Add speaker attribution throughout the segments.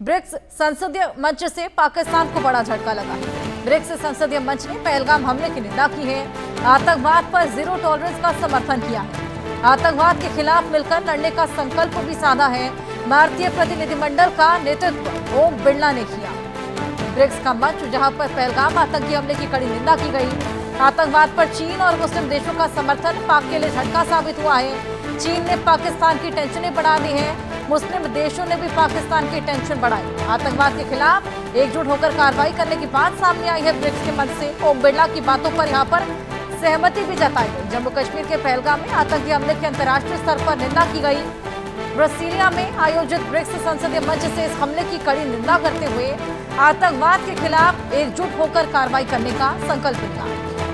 Speaker 1: BRICS संसदीय मंच से पाकिस्तान को बड़ा झटका लगा है। ब्रिक्स संसदीय मंच ने पहलगाम हमले की निंदा की है। आतंकवाद पर जीरो टॉलरेंस का समर्थन किया है। आतंकवाद के खिलाफ मिलकर लड़ने का संकल्प भी साधा है। भारतीय प्रतिनिधिमंडल का नेतृत्व ओम बिरला ने किया। ब्रिक्स का मंच जहां पर पहलगाम आतंकी हमले की कड़ी निंदा की गई। आतंकवाद पर चीन और मुस्लिम देशों का समर्थन पाक के लिए झटका साबित हुआ है। चीन ने पाकिस्तान की टेंशनें बढ़ा दी हैं। मुस्लिम देशों ने भी पाकिस्तान की टेंशन बढ़ाई। आतंकवाद के खिलाफ एकजुट होकर कार्रवाई करने की बात सामने आई है। ब्रिक्स के मंच से ओम बिरला की बातों पर यहां पर सहमति भी जताई गई। जम्मू कश्मीर के पहलगाम में आतंकी हमले की अंतर्राष्ट्रीय स्तर पर निंदा की गई। ब्रासीलिया में आयोजित ब्रिक्स संसदीय मंच से इस हमले की कड़ी निंदा करते हुए आतंकवाद के खिलाफ एकजुट होकर कार्रवाई करने का संकल्प लिया।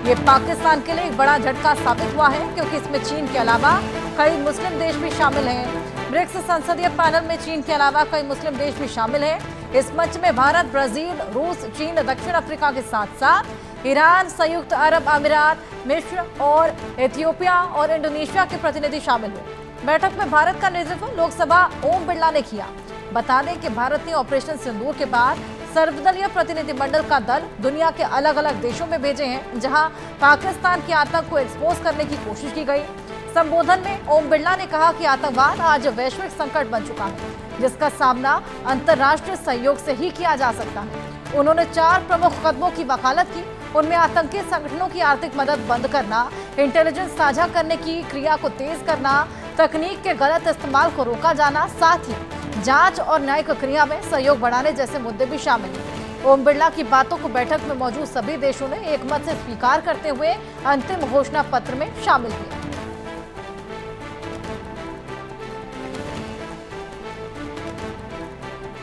Speaker 1: ये पाकिस्तान के लिए एक बड़ा झटका साबित हुआ है, क्योंकि इसमें चीन के अलावा कई मुस्लिम देश भी शामिल हैं। ब्रिक्स संसदीय पैनल में चीन के अलावा कई मुस्लिम देश भी शामिल हैं। इस मंच में भारत, ब्राजील, रूस, चीन, दक्षिण अफ्रीका के साथ साथ ईरान, संयुक्त अरब अमीरात, मिस्र और इथियोपिया और इंडोनेशिया के प्रतिनिधि शामिल हुए। बैठक में भारत का नेतृत्व लोकसभा ओम बिरला ने किया। बता दें कि भारत ने ऑपरेशन सिंदूर के बाद सर्वदलीय प्रतिनिधिमंडल का दल दुनिया के अलग अलग देशों में भेजे हैं, जहां पाकिस्तान के आतंक को एक्सपोज करने की कोशिश की गई। संबोधन में ओम बिरला ने कहा कि आतंकवाद आज वैश्विक संकट बन चुका है, जिसका सामना अंतर्राष्ट्रीय सहयोग से ही किया जा सकता है। उन्होंने 4 प्रमुख कदमों की वकालत की। उनमें आतंकी संगठनों की आर्थिक मदद बंद करना, इंटेलिजेंस साझा करने की क्रिया को तेज करना, तकनीक के गलत इस्तेमाल को रोका जाना, साथ ही जांच और न्यायिक क्रिया में सहयोग बढ़ाने जैसे मुद्दे भी शामिल हैं। ओम बिरला की बातों को बैठक में मौजूद सभी देशों ने एकमत से स्वीकार करते हुए अंतिम घोषणा पत्र में शामिल किया।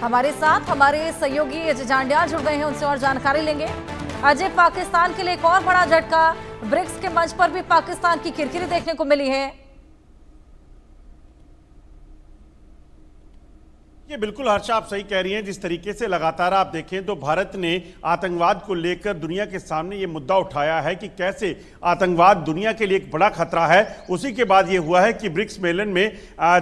Speaker 1: हमारे साथ हमारे सहयोगी अजय जांड्याल जुड़ गए हैं, उनसे और जानकारी लेंगे। अजय, पाकिस्तान के लिए एक और बड़ा झटका, ब्रिक्स के मंच पर भी पाकिस्तान की किरकिरी देखने को मिली है।
Speaker 2: ये बिल्कुल हर्षा, आप सही कह रही हैं। जिस तरीके से लगातार आप देखें तो भारत ने आतंकवाद को लेकर दुनिया के सामने ये मुद्दा उठाया है कि कैसे आतंकवाद दुनिया के लिए एक बड़ा खतरा है। उसी के बाद ये हुआ है कि ब्रिक्स सम्मेलन में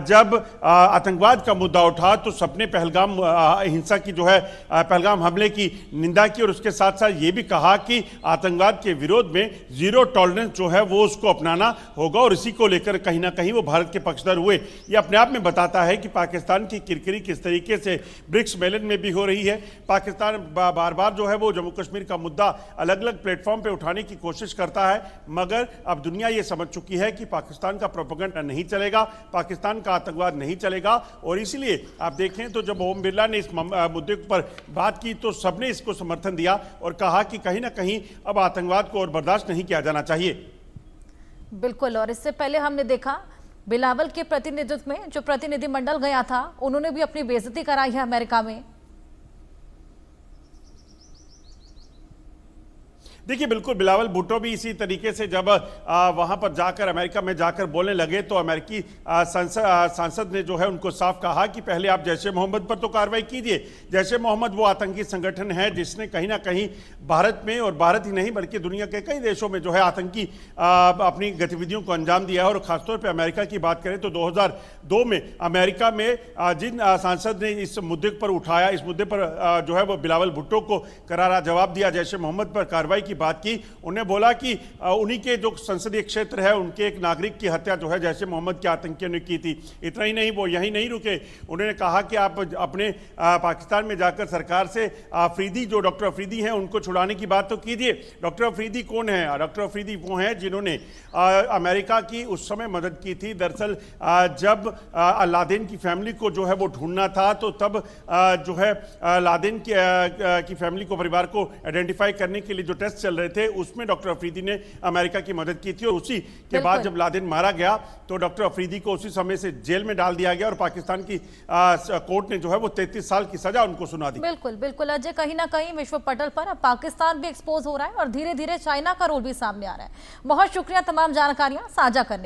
Speaker 2: जब आतंकवाद का मुद्दा उठा तो सबने पहलगाम हिंसा की जो है पहलगाम हमले की निंदा की और उसके साथ साथ ये भी कहा कि आतंकवाद के विरोध में जीरो टॉलरेंस जो है वो उसको अपनाना होगा और इसी को लेकर कहीं ना कहीं वो भारत के पक्षधर हुए। ये अपने आप में बताता है कि पाकिस्तान की किरकिरी किस तरीके से ब्रिक्स सम्मेलन में भी हो रही है। पाकिस्तान बार बार जो है वो जम्मू कश्मीर का मुद्दा अलग अलग प्लेटफॉर्म पे उठाने की कोशिश करता है, मगर अब दुनिया ये समझ चुकी है कि पाकिस्तान का प्रोपेगेंडा नहीं चलेगा, पाकिस्तान का आतंकवाद नहीं चलेगा। और इसलिए आप देखें तो जब ओम बिरला ने इस मुद्दे पर बात की तो सबने इसको समर्थन दिया और कहा कि कहीं ना कहीं अब आतंकवाद को और बर्दाश्त नहीं किया जाना चाहिए।
Speaker 1: बिल्कुल, और इससे पहले हमने देखा बिलावल के प्रतिनिधित्व में जो प्रतिनिधिमंडल गया था, उन्होंने भी अपनी बेइज्जती कराई है अमेरिका में।
Speaker 2: देखिए, बिल्कुल बिलावल भुट्टो भी इसी तरीके से जब वहां पर जाकर अमेरिका में जाकर बोलने लगे तो अमेरिकी सांसद ने जो है उनको साफ कहा कि पहले आप जैश ए मोहम्मद पर तो कार्रवाई कीजिए। जैश ए मोहम्मद वो आतंकी संगठन है जिसने कहीं ना कहीं भारत में, और भारत ही नहीं बल्कि दुनिया के कई देशों में जो है आतंकी अपनी गतिविधियों को अंजाम दिया है। और खासतौर पर अमेरिका की बात करें तो 2002 में अमेरिका में जिन सांसद ने इस मुद्दे पर उठाया, इस मुद्दे पर जो है वो बिलावल भुट्टो को करारा जवाब दिया, जैश ए मोहम्मद पर कार्रवाई बात की। उन्हें बोला कि उन्हीं के जो संसदीय क्षेत्र है उनके एक नागरिक की हत्या जो है जैश ए मोहम्मद के आतंकियों ने की थी। इतना ही नहीं, वो यहीं नहीं रुके, उन्होंने कहा कि आप अपने पाकिस्तान में जाकर सरकार से अफरीदी, जो डॉक्टर अफरीदी हैं, उनको छुड़ाने की बात तो कीजिए। डॉक्टर अफरीदी कौन है? डॉक्टर अफरीदी वो हैं जिन्होंने अमेरिका की उस समय मदद की थी। दरअसल जब लादेन की फैमिली को जो है वो ढूंढना था तो तब जो है लादेन की फैमिली को, परिवार को आइडेंटिफाई करने के लिए जो टेस्ट चल रहे थे उसमें डॉक्टर अफरीदी ने अमेरिका की मदद की थी। और उसी के बाद जब लादेन मारा गया तो डॉक्टर अफरीदी को उसी समय से जेल में डाल दिया गया और पाकिस्तान की कोर्ट ने जो है वो 33 साल की सजा उनको सुना दी।
Speaker 1: बिल्कुल बिल्कुल अजय, कहीं ना कहीं विश्व पटल पर अब पाकिस्तान भी एक्सपोज हो रहा है और धीरे धीरे चाइना का रोल भी सामने आ रहा है। बहुत शुक्रिया तमाम जानकारियां साझा करने